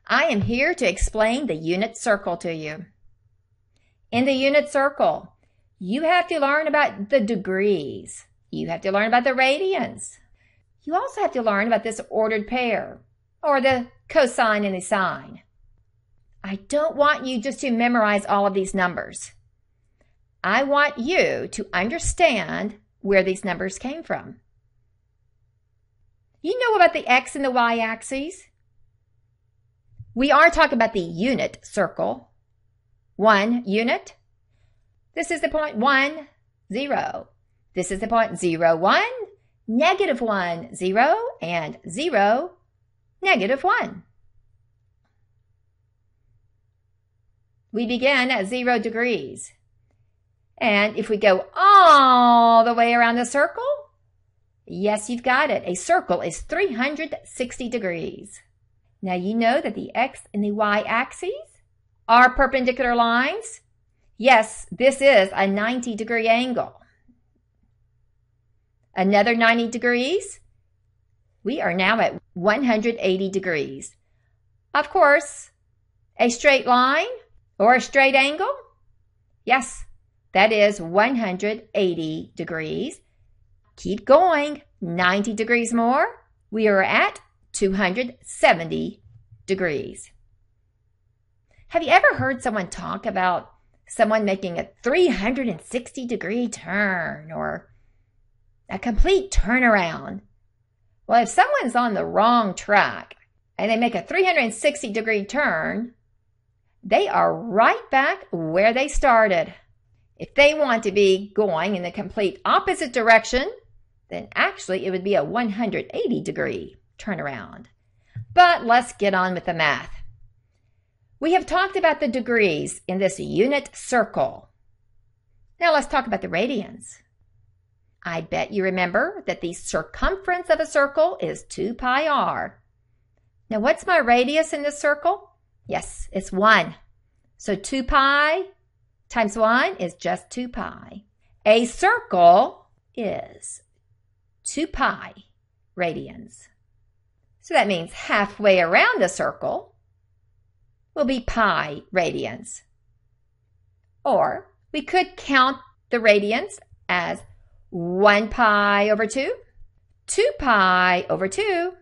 I am here to explain the unit circle to you. In the unit circle, you have to learn about the degrees. You have to learn about the radians. You also have to learn about this ordered pair, or the cosine and the sine. I don't want you just to memorize all of these numbers. I want you to understand where these numbers came from. You know about the x and the y axes? We are talking about the unit circle. 1 unit. This is the point 1, 0. This is the point 0, 1, negative 1, 0, and 0, negative 1. We begin at 0 degrees. And if we go all the way around the circle, yes, you've got it. A circle is 360 degrees. Now you know that the x and the y axes are perpendicular lines. Yes, this is a 90-degree angle. Another 90 degrees. We are now at 180 degrees. Of course, a straight line or a straight angle. Yes, that is 180 degrees. Keep going. 90 degrees more. We are at 270 degrees. Have you ever heard someone talk about someone making a 360-degree turn or a complete turnaround? Well, if someone's on the wrong track and they make a 360-degree turn, they are right back where they started. If they want to be going in the complete opposite direction, then actually it would be a 180-degree turnaround. But let's get on with the math. We have talked about the degrees in this unit circle. Now let's talk about the radians. I bet you remember that the circumference of a circle is 2 pi r. Now what's my radius in this circle? Yes, it's 1. So 2 pi times 1 is just 2 pi. A circle is 2 pi radians. So that means halfway around the circle will be pi radians. Or we could count the radians as 1 pi over 2, 2 pi over 2,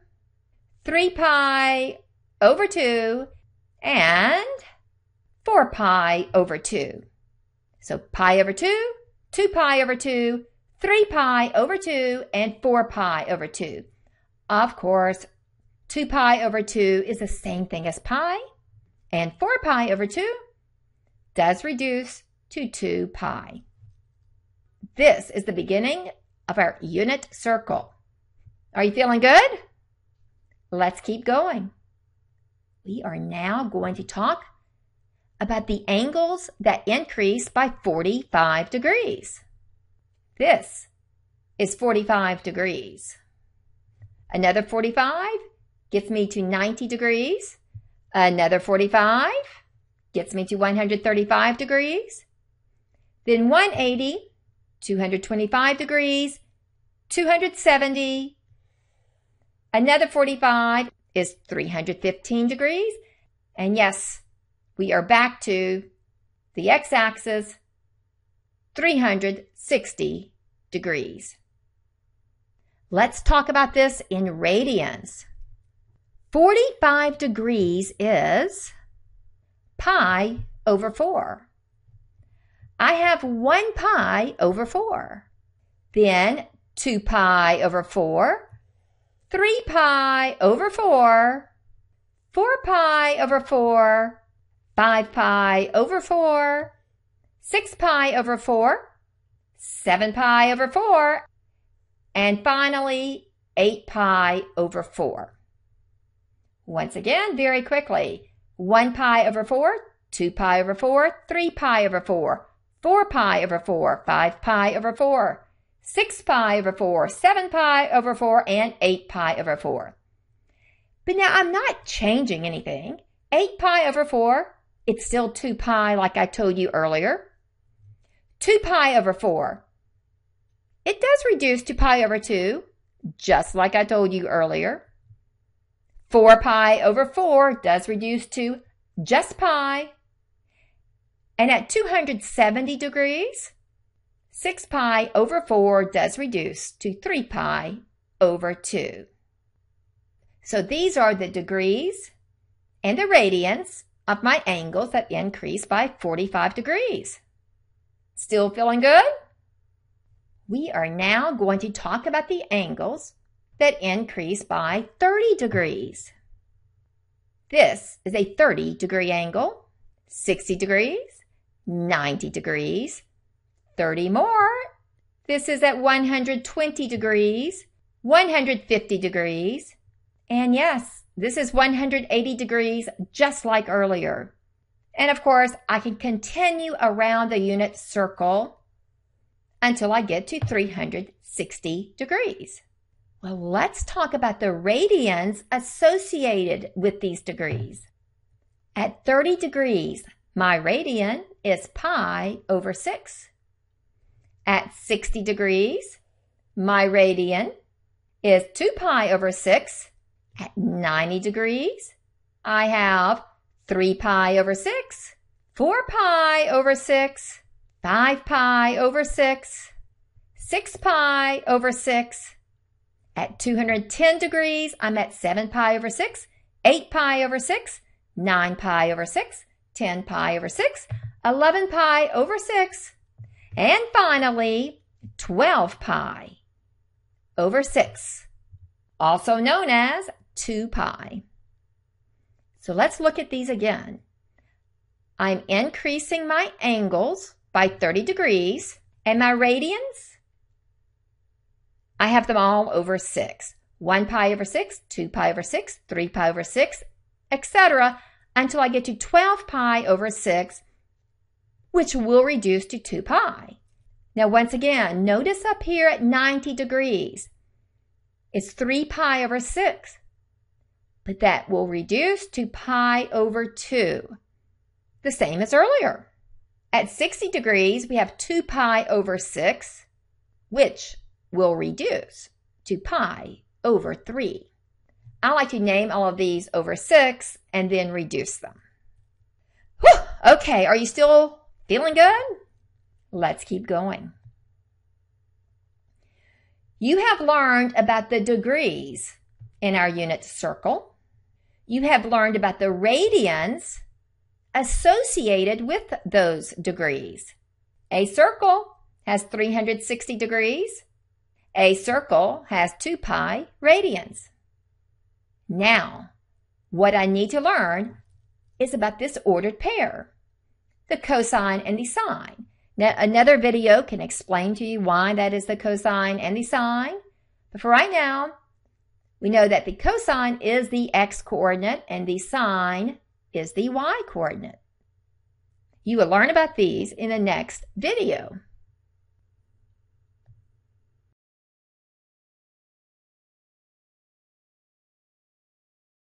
3 pi over 2, and 4 pi over 2. So pi over 2, 2 pi over 2, 3 pi over 2, and 4 pi over 2. Of course, 2 pi over 2 is the same thing as pi, and 4 pi over 2 does reduce to 2 pi. This is the beginning of our unit circle. Are you feeling good? Let's keep going. We are now going to talk about the angles that increase by 45 degrees. This is 45 degrees. Another 45 gets me to 90 degrees. Another 45 gets me to 135 degrees. Then 180, 225 degrees, 270. Another 45 is 315 degrees. And yes, we are back to the x-axis, 360 degrees. Let's talk about this in radians. 45 degrees is pi over 4. I have 1 pi over 4. Then 2 pi over 4, 3 pi over 4, 4 pi over 4, 5 pi over 4, 6 pi over 4, 7 pi over 4, and finally 8 pi over 4. Once again, very quickly, 1 pi over 4, 2 pi over 4, 3 pi over 4, 4 pi over 4, 5 pi over 4, 6 pi over 4, 7 pi over 4, and 8 pi over 4. But now I'm not changing anything. 8 pi over 4, it's still 2 pi like I told you earlier. 2 pi over 4, it does reduce to pi over 2, just like I told you earlier. 4 pi over 4 does reduce to just pi. And at 270 degrees, 6 pi over 4 does reduce to 3 pi over 2. So these are the degrees and the radians of my angles that increase by 45 degrees. Still feeling good? We are now going to talk about the angles that increase by 30 degrees. This is a 30-degree angle, 60 degrees, 90 degrees, 30 more. This is at 120 degrees, 150 degrees, and yes, this is 180 degrees just like earlier. And of course, I can continue around the unit circle until I get to 360 degrees. Well, let's talk about the radians associated with these degrees. At 30 degrees, my radian is pi over 6. At 60 degrees, my radian is 2 pi over 6. At 90 degrees, I have 3 pi over 6, 4 pi over 6, 5 pi over 6, 6 pi over 6. At 210 degrees, I'm at 7 pi over 6, 8 pi over 6, 9 pi over 6, 10 pi over 6, 11 pi over 6, and finally 12 pi over 6, also known as 2 pi. So let's look at these again. I'm increasing my angles by 30 degrees, and my radians, I have them all over 6. 1 pi over 6, 2 pi over 6, 3 pi over 6, etc. until I get to 12 pi over 6, which will reduce to 2 pi. Now once again, notice up here at 90 degrees, it's 3 pi over 6. But that will reduce to pi over 2, the same as earlier. At 60 degrees, we have 2 pi over 6, which will reduce to pi over 3. I like to name all of these over 6 and then reduce them. Whew! Okay, are you still feeling good? Let's keep going. You have learned about the degrees in our unit circle. You have learned about the radians associated with those degrees. A circle has 360 degrees. A circle has 2 pi radians. Now, what I need to learn is about this ordered pair, the cosine and the sine. Now, another video can explain to you why that is the cosine and the sine. But for right now, we know that the cosine is the x-coordinate and the sine is the y-coordinate. You will learn about these in the next video.